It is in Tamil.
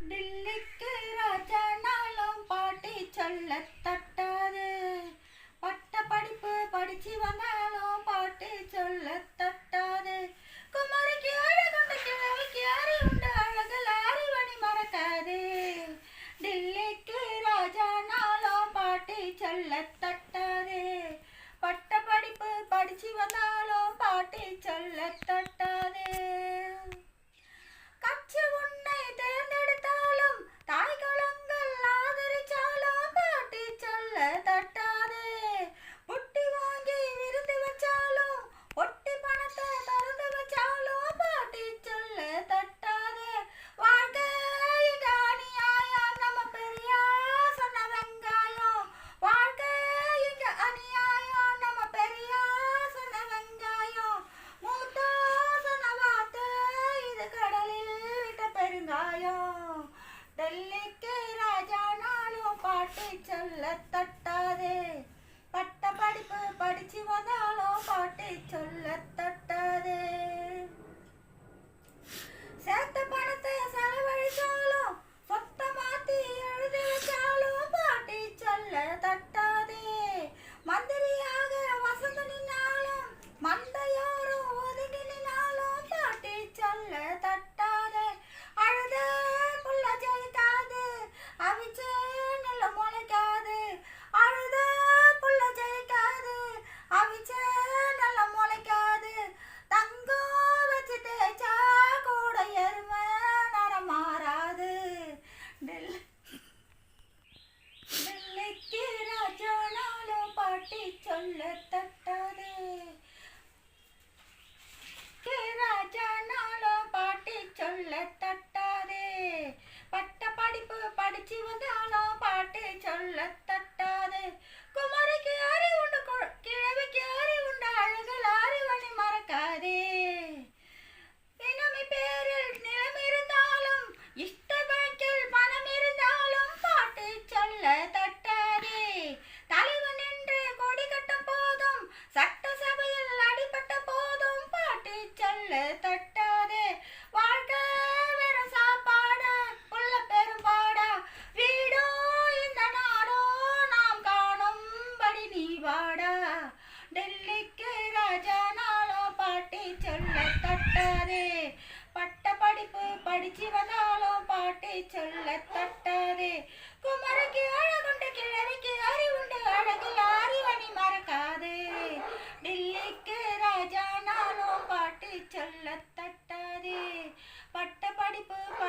டில்லிக்கு ராஜானாலும் பாட்டி சொல்ல தட்டாது. பட்ட படிப்பு படிச்சு வந்தாலும் பாட்டி சொல்ல தட்டாது. குமரிக்கு அழகுண்டு கிழவிக்கு அறிவுண்டு அழகல் அறிவணி மறக்காது. டில்லிக்கு ராஜானாலும் பாட்டி சொல்ல தட்டாது. பட்ட படிப்பு படிச்சு வந்தாலும் பாட்டி சொல்ல தட்டாது. கட்சி உன்னை தேர்ந்தெடுத்தாலும் தாய் குலங்கள் ஆதரிச்சாலும் பாட்டி சொல்ல தட்டாது. புட்டி வாங்கி விருந்து வச்சாலும் ஒட்டி பணத்தை திறந்து வச்சாலும் பாட்டி சொல்ல தட்டாது. வாழ்க்கை இங்க அநியாயம் நம்ம பெரியா சொன்ன வெங்காயம். வாழ்க்கை இங்க அநியாயம் நம்ம பெரியா சொன்ன வெங்காயம். மூத்தா சொன்ன வார்த்தை இது கடலில் விட்ட பெருங்காயம். டெல்லிக்கு ராஜானாலும் பாட்டி சொல்ல தட்டாது. பட்ட படிப்பு படிச்சு வந்தாலும் பாட்டி சொல்ல தட்டாது. சேர்த்த பணத்தை செலவழிச்சாலும் சொத்த மாத்தி எழுதி வச்சாலும் பாட்டி சொல்ல தட்டாது. மந்திரியாக வசந்து நின்னாலும் மந்தையோரும் ஒதுங்கி நின்னாலும் பாட்டி சொல்ல தட்டாது. அழுத புள்ள ஜெயிக்காது, அவிச்ச நெல்ல முளைக்காது. அழுத புள்ள ஜெயிக்காது, அவிச்ச நெல்ல முளைக்காது. தங்கம் வச்சு தேய்ச்சா கூட எருமை நரம் மாறாது. டெல்லிக்கு ராஜானாலும் பாட்டி சொல்ல தட்டாது. ராஜானாலும் பாட்டி சொல்ல தட்டாது. பட்ட படிப்பு படிச்சு வந்தாலும் பாட்டி சொல்ல தட்டாது. குமரிக்கு அறிவுண்டு கிழவிக்கு அறிவுண்டு அழகல் அறிவணி மறக்காதே. இனமி பேரில் நிலம் இருந்தாலும் இஷ்ட பேங்கில் பணம் இருந்தாலும் பாட்டி சொல்ல தட்டாது. தலைவன் என்று கொடி கட்டும் போதும் சட்டசபையில் அடிபட்ட போதும் பாட்டி சொல்ல தட்டாது. வாழ்க்கை வெறும் சாப்பாடா உள்ள பெரும்பாடா. வீடோ இந்த நாடோ நாம் காணும்படி நீ வாடா. டெல்லிக்கு ராஜானாலும் பாட்டி சொல்ல தட்டாது. பட்ட படிப்பு படிச்சு வந்தாலும் பாட்டி சொல்ல தட்டாது. குமரிக்கு அழகுண்டு கிழவிக்கு அறிவுண்டு அழகில் அறிவணி மறக்காது. டில்லிக்கு ராஜானாலும் பாட்டி சொல்ல தட்டாது. பட்ட படிப்பு படி